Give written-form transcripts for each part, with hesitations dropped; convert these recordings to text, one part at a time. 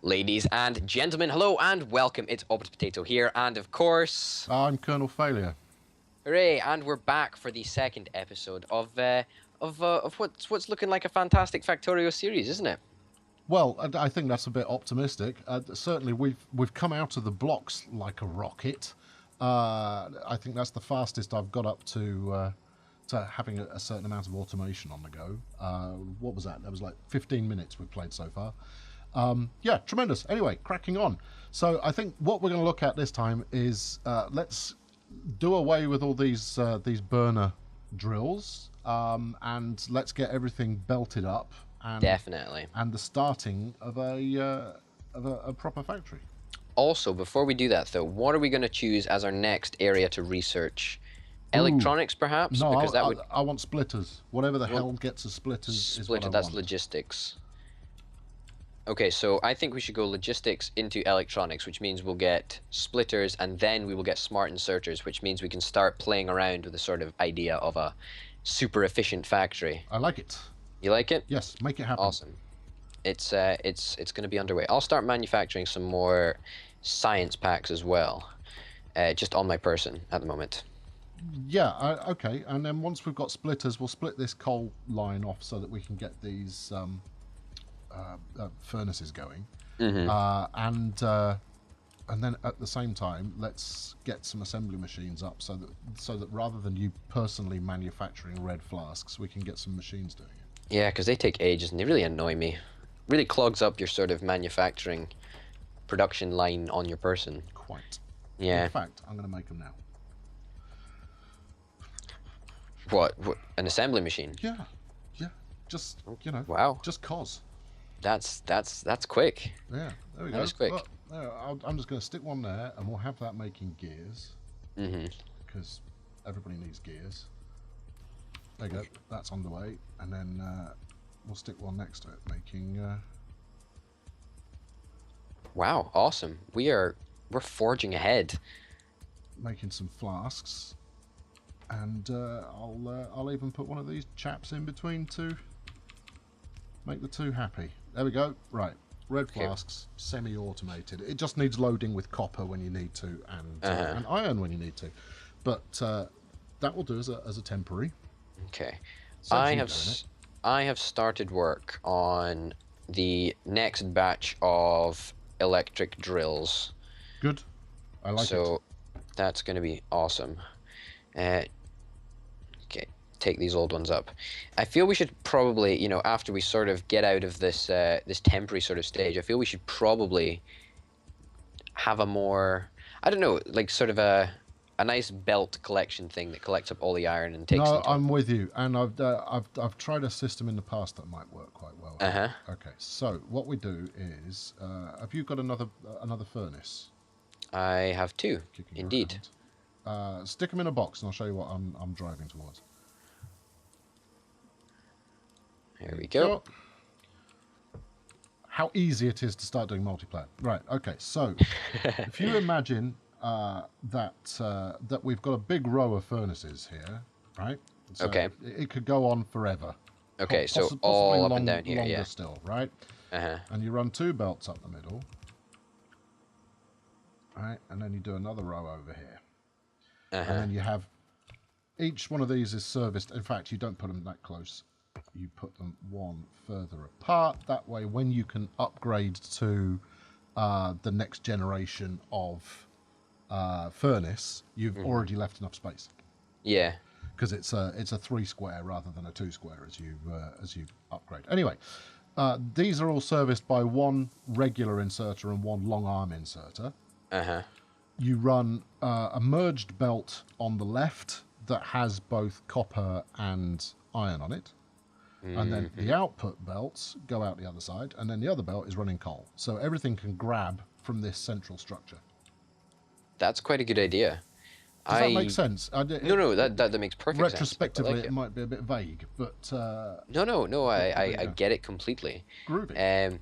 Ladies and gentlemen, hello and welcome. It's Obit Potato here, and of course, I'm Colonel Failure. hooray! And we're back for the second episode of what's looking like a fantastic Factorio series, isn't it? Well, I think that's a bit optimistic. Certainly, we've come out of the blocks like a rocket. I think that's the fastest I've got up to having a certain amount of automation on the go. What was that? That was like 15 minutes we've played so far. Yeah, tremendous. Anyway, cracking on. So I think what we're going to look at this time is let's do away with all these burner drills, and let's get everything belted up and Definitely. and the starting of a proper factory. Also, before we do that, though, what are we going to choose as our next area to research? Electronics, perhaps? No, Because that would I want splitters. Whatever the hell gets us splitters is what I that's want. logistics. Okay, so I think we should go logistics into electronics, which means we'll get splitters, and then we will get smart inserters, which means we can start playing around with the sort of idea of a super efficient factory. I like it. You like it? Yes, make it happen. Awesome. It's going to be underway. I'll start manufacturing some more science packs as well, just on my person at the moment. Yeah, okay. And then once we've got splitters, we'll split this coal line off so that we can get these furnaces going. And then at the same time, let's get some assembly machines up so that rather than you personally manufacturing red flasks, we can get some machines doing it. Yeah, because they take ages and they really annoy me. Really clogs up your sort of manufacturing production line on your person. Quite. Yeah. In fact, I'm going to make them now. What? An assembly machine? Yeah. Just Wow. just cause. That's quick. Yeah, there we go. That is quick. Look, I'm just going to stick one there, and we'll have that making gears. Because everybody needs gears. There you go. That's on the way, and then we'll stick one next to it, making. Wow, awesome. We're forging ahead. Making some flasks, and I'll even put one of these chaps in between to make the two happy. There we go. Right, red flasks, semi-automated. It just needs loading with copper when you need to, and iron when you need to. But that will do as a temporary. Okay, I have started work on the next batch of electric drills. Good, I like it. So that's going to be awesome. Okay, take these old ones up. I feel we should probably, after we sort of get out of this this temporary sort of stage, I feel we should probably have a more, I don't know, like sort of a nice belt collection thing that collects up all the iron and takes. No, I'm with you, and I've tried a system in the past that might work quite well. Okay, so what we do is, have you got another furnace? I have two, indeed. Stick them in a box, and I'll show you what I'm driving towards. There we go. How easy it is to start doing multiplayer. Right, okay, so if you imagine that we've got a big row of furnaces here, right? So okay. It could go on forever. Okay, so all up and down here, longer still, right? And you run two belts up the middle, right? And then you do another row over here. And then you have, each one of these is serviced. In fact, you don't put them that close. You put them one further apart. That way, when you can upgrade to the next generation of furnace, you've already left enough space. Yeah. Because it's a 3 square rather than a 2 square as you upgrade. Anyway, these are all serviced by one regular inserter and one long arm inserter. You run a merged belt on the left that has both copper and iron on it. And then the output belts go out the other side, and then the other belt is running coal. So everything can grab from this central structure. That's quite a good idea. Does that make sense? No, that makes perfect sense. Retrospectively, it might be a bit vague, but... No, I get it completely. Groovy.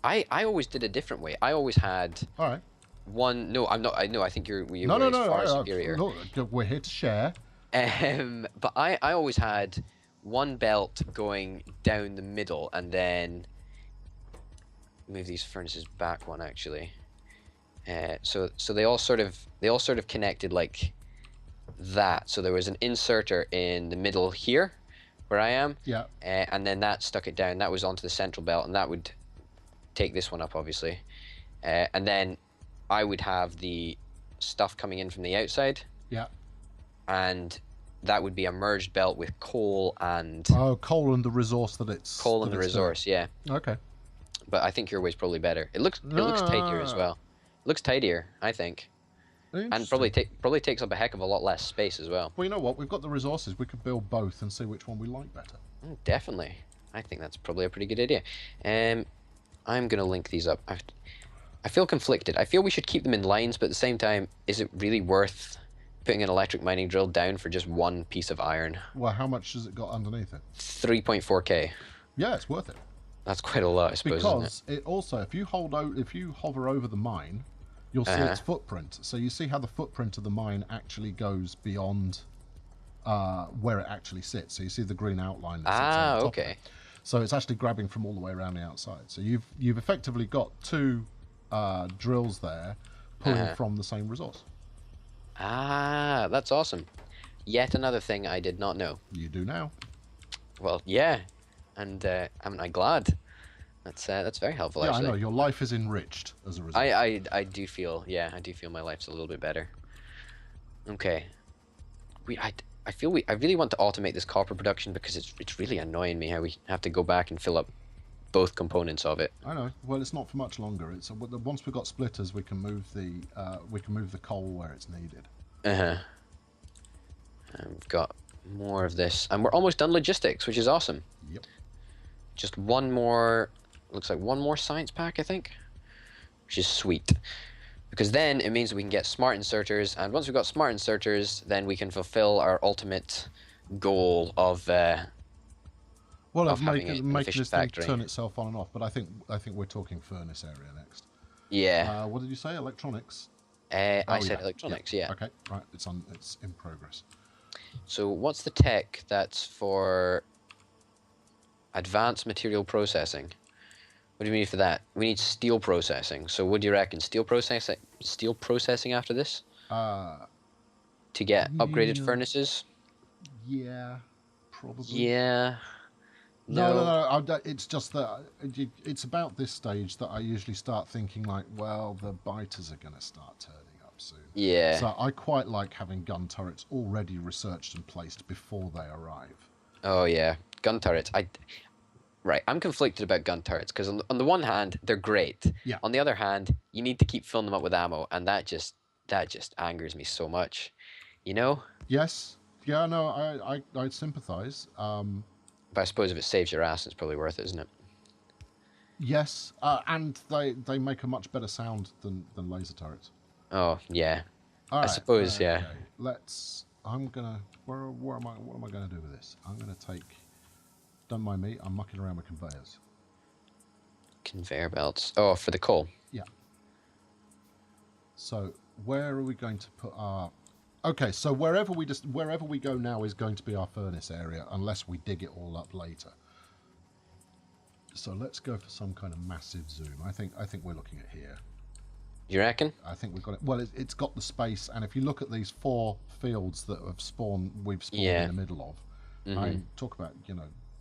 I always did a different way. I always had... All right. One... No, I'm not... I think you're no, far superior. No, we're here to share. But I always had one belt going down the middle, and then move these furnaces back one actually. So they all sort of connected like that. So there was an inserter in the middle here, where I am, Yeah. and then that stuck it down. That was onto the central belt, and that would take this one up, obviously. And then I would have the stuff coming in from the outside, Yeah. and that would be a merged belt with Oh, coal and the resource that it's coal and the doing. resource. Yeah, Okay. but I think your way's probably better. It looks tidier as Ah, well. It looks tidier, I think, and probably interesting. probably takes up a heck of a lot less space as well. Well, you know what? We've got the resources. We could build both and see which one we like better. Definitely, I think that's probably a pretty good idea. Um, I'm gonna link these up. I feel conflicted. I feel we should keep them in lines, but at the same time, is it really worth putting an electric mining drill down for just one piece of iron? Well, how much has it got underneath it? 3.4k. Yeah, it's worth it. That's quite a lot, I suppose, isn't it? Because it also, if you hover over the mine, you'll see its footprint. So you see how the footprint of the mine actually goes beyond where it actually sits. So you see the green outline that sits on the top of Okay. it. So it's actually grabbing from all the way around the outside. So you've effectively got two drills there pulling from the same resource. That's awesome. Yet another thing I did not know. You do now. Well, yeah, and am I glad? That's very helpful, Yeah, actually. I know. Your life is enriched as a result. I do feel, yeah, I do feel my life's a little bit better. Okay. I really want to automate this copper production because it's really annoying me how we have to go back and fill up both components of it. I know. Well, it's not for much longer. It's once we've got splitters, we can move the coal where it's needed. And we've got more of this, and we're almost done logistics, which is awesome. Yep. Just one more, looks like one more science pack, I think, which is sweet. Because then it means we can get smart inserters, and once we've got smart inserters, then we can fulfill our ultimate goal of having an making efficient this thing factory. turn itself on and off. But I think we're talking furnace area next. Yeah. What did you say? Electronics. I said electronics, yeah. Okay, right. It's in progress. So what's the tech that's for advanced material processing? What do you mean for that? We need steel processing. So what do you reckon? Steel processing after this? To get upgraded Yeah. furnaces? Yeah, probably. Yeah. No. It's just that it's about this stage that I usually start thinking like, well, the biters are going to start turning up soon. Yeah. So I quite like having gun turrets already researched and placed before they arrive. Oh yeah. Gun turrets. Right, I'm conflicted about gun turrets because on the one hand they're great. Yeah. On the other hand, you need to keep filling them up with ammo, and that just angers me so much. You know? Yes. Yeah. No. I sympathise. But I suppose if it saves your ass, it's probably worth it, isn't it? Yes. And they make a much better sound than laser turrets. Oh yeah. All I right. suppose yeah. Okay. Let's. I'm gonna. What am I gonna do with this? I'm gonna take. Don't mind me. I'm mucking around with conveyors. Conveyor belts. Oh, for the coal. Yeah. So where are we going to put our? Okay, so wherever we go now is going to be our furnace area, unless we dig it all up later. So let's go for some kind of massive zoom. I think we're looking at here. You reckon? I think we've got it. Well, it's got the space, and if you look at these 4 fields that we've spawned in the middle of. I talk about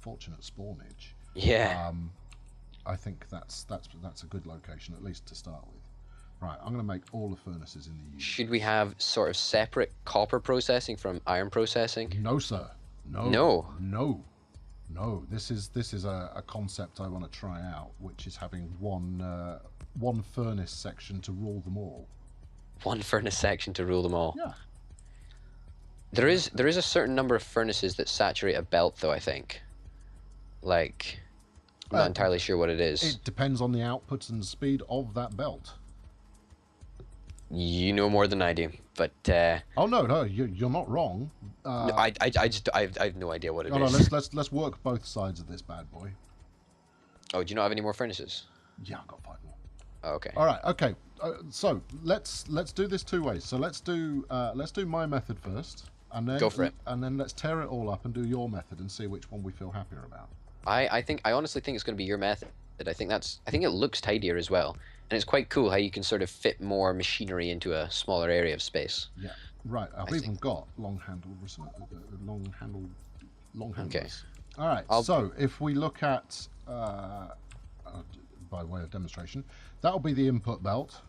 fortunate spawnage. Yeah. I think that's a good location at least to start with. Right, I'm going to make all the furnaces in the universe. Should we have sort of separate copper processing from iron processing? No, sir. No. No. No. No. This is a concept I want to try out, which is having one furnace section to rule them all. One furnace section to rule them all. Yeah. There is a certain number of furnaces that saturate a belt, though, I think. Like, I'm not entirely sure what it is. It depends on the output and speed of that belt. You know more than I do, but Oh no, you're not wrong. no, I have no idea what it No, is. let's work both sides of this bad boy. Oh, do you not have any more furnaces? Yeah, I've got 5 more. Oh, okay. All right, okay. So let's do this 2 ways. So let's do my method first, and then Go for it. And then let's tear it all up and do your method and see which one we feel happier about. I honestly think it's going to be your method method. I think it looks tidier as well, and it's quite cool how you can sort of fit more machinery into a smaller area of space. Yeah. Right. I I've think. even got long handled long Okay. handlers. All right. I'll. So if we look at by way of demonstration, that'll be the input belt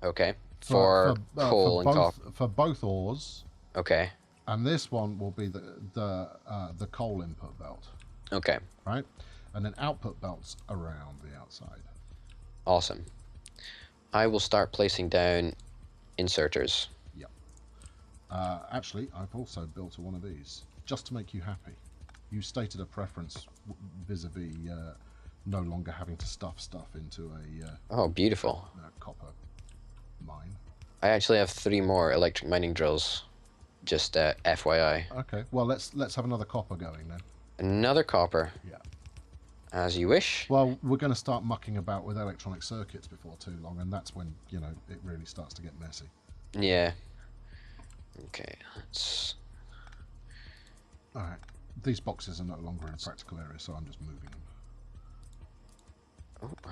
Okay. For for coal and copper. both ores, Okay. and this one will be the coal input belt, Okay. right? And then output belts around the outside. Awesome. I will start placing down inserters. Yep. Actually, I've also built one of these just to make you happy. You stated a preference vis-a-vis no longer having to stuff stuff into Oh, beautiful. a copper mine. I actually have 3 more electric mining drills. Just FYI. Okay. Well, let's have another copper going then. Another copper. Yeah. As you wish. Well, we're going to start mucking about with electronic circuits before too long, and that's when it really starts to get messy. Yeah. Okay. Let's. All right. These boxes are no longer in a practical area, so I'm just moving them. Oh.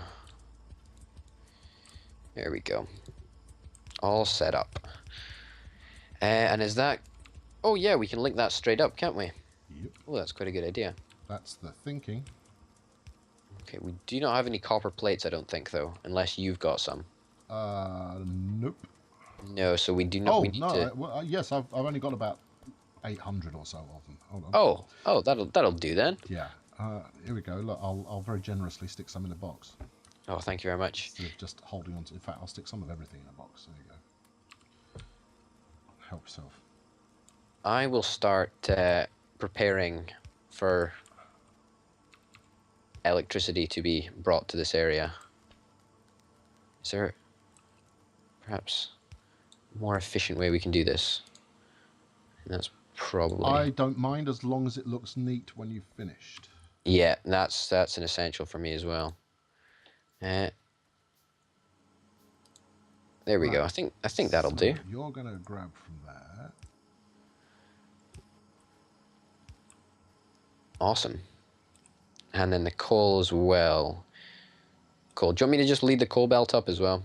There we go. All set up. And is that... Oh yeah, we can link that straight up, can't we? Yep. Oh, that's quite a good idea. That's the thinking. Okay, we do not have any copper plates, I don't think, though. Unless you've got some. Nope. No, so we do not... Oh, we need no. to... Well, yes, I've only got about 800 or so of them. Hold on. Oh, that'll do then. Yeah. Here we go. Look, I'll very generously stick some in a box. Oh, thank you very much. Instead of just holding on to... In fact, I'll stick some of everything in a box. There you go. Help yourself. I will start preparing for electricity to be brought to this area. Is there perhaps a more efficient way we can do this? And that's probably... I don't mind as long as it looks neat when you've finished. Yeah, that's an essential for me as well. There we go. I think that'll do. You're going to grab from there. Awesome. And then the coal as well. Cool. Do you want me to just lead the coal belt up as well?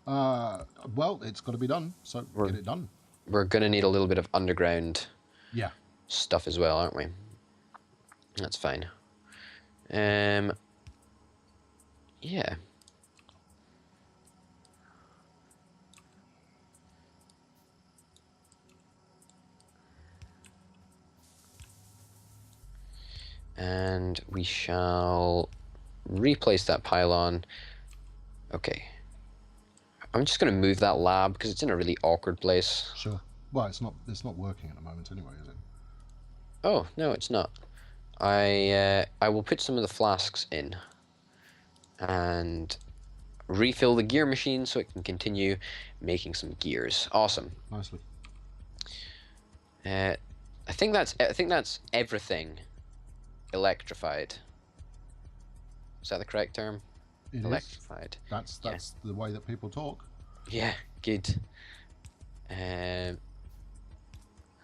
Well, it's got to be done, so get it done. We're going to need a little bit of underground Yeah. stuff as well, aren't we? That's fine. Yeah. And we shall replace that pylon. Okay. I'm just going to move that lab because it's in a really awkward place. Sure. Well, it's not working at the moment anyway, is it? Oh, no, it's not. I will put some of the flasks in and refill the gear machine so it can continue making some gears. Awesome. Nicely. I think that's everything electrified. Is that the correct term? It Electrified. is. That's the way that people talk. Yeah, good. And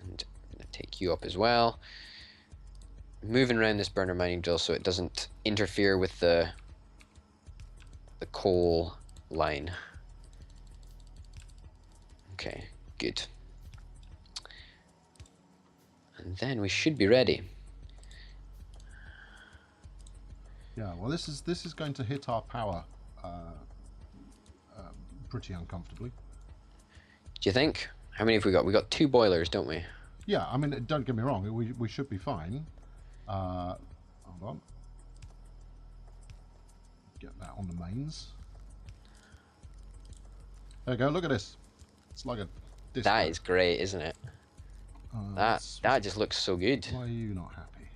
I'm gonna take you up as well. Moving around this burner mining drill so it doesn't interfere with the coal line. Okay, good. And then we should be ready. Yeah. Well, this is going to hit our power pretty uncomfortably. Do you think? How many have we got? We got 2 boilers, don't we? Yeah. I mean, don't get me wrong. We should be fine. Hold on. Get that on the mains. There you go. Look at this. It's like a disco. That is great, isn't it? That just looks so good. Why are you not happy?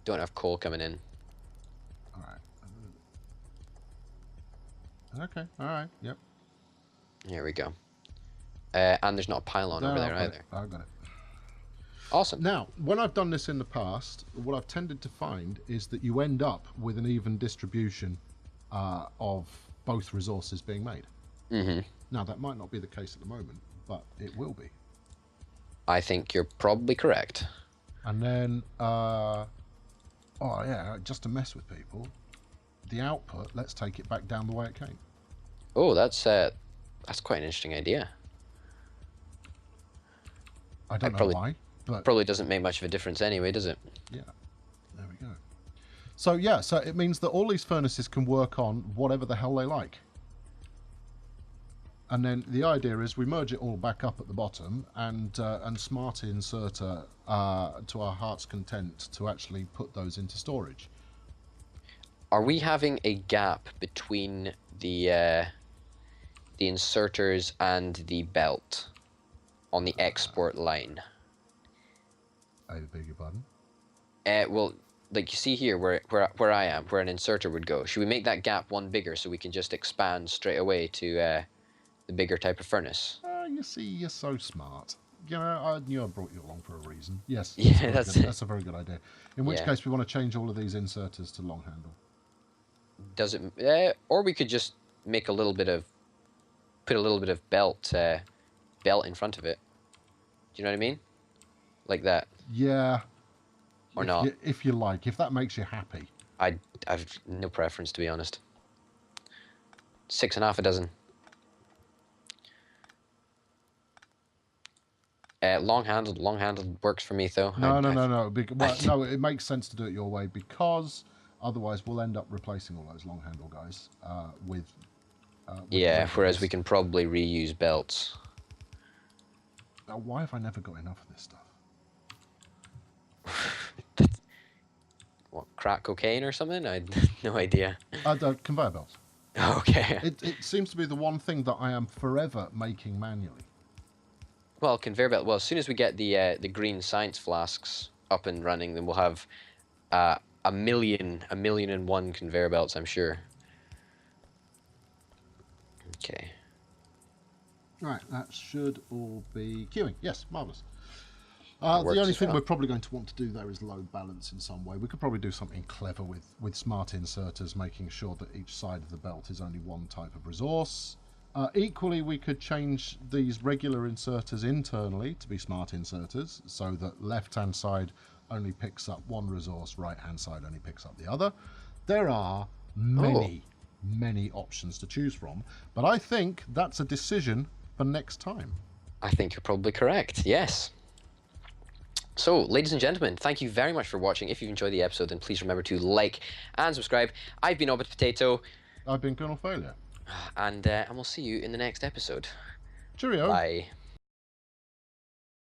Don't have coal coming in. All right. Okay. All right. Yep. Here we go. And there's not a pylon over there either. I've got it. Awesome. Now, when I've done this in the past, what I've tended to find is that you end up with an even distribution of both resources being made. Mm-hmm. Now, that might not be the case at the moment, but it will be. I think you're probably correct. And then Oh yeah, just to mess with people. The output, let's take it back down the way it came. Oh, that's quite an interesting idea. I I don't know probably why, but probably doesn't make much of a difference anyway, does it? yeah, there we go. So yeah, so it means that all these furnaces can work on whatever the hell they like. And then the idea is we merge it all back up at the bottom and smart inserter to our heart's content to actually put those into storage. Are we having a gap between the inserters and the belt on the export line? I beg your pardon? Well, like you see here, where I am, where an inserter would go. Should we make that gap one bigger so we can just expand straight away to the bigger type of furnace? You see, you're so smart. You know, I knew I brought you along for a reason. Yes, Yeah, that's it. that's a very good idea. In which Yeah. case, we want to change all of these inserters to long handle. Does it? Or we could just make a little bit of put a little bit of belt in front of it. Do you know what I mean? Like that, Yeah, or not? if you like, if that makes you happy. I've no preference, to be honest. 6.5 a dozen. Long handled works for me though. No. Well, no, it makes sense to do it your way because otherwise we'll end up replacing all those long handle guys with. Yeah, whereas regulars. we can probably reuse belts. Why have I never got enough of this stuff? What, crack cocaine or something? I no idea. The conveyor belts. Okay. It seems to be the one thing that I am forever making manually. Well, conveyor belt. Well, as soon as we get the green science flasks up and running, then we'll have a million and one conveyor belts, I'm sure. Okay. Right, that should all be queuing. Yes, marvellous. That The works only as thing well. we're probably going to want to do there is load balance in some way. We could probably do something clever with smart inserters, making sure that each side of the belt is only one type of resource. Equally, we could change these regular inserters internally to be smart inserters, so that left-hand side only picks up one resource, right-hand side only picks up the other. There are many options to choose from, but I think that's a decision for next time. I think you're probably correct. Yes. So, ladies and gentlemen, thank you very much for watching. If you've enjoyed the episode, then please remember to like and subscribe. I've been Orbit Potato, I've been Colonel Failure. and we'll see you in the next episode. Cheerio. Bye.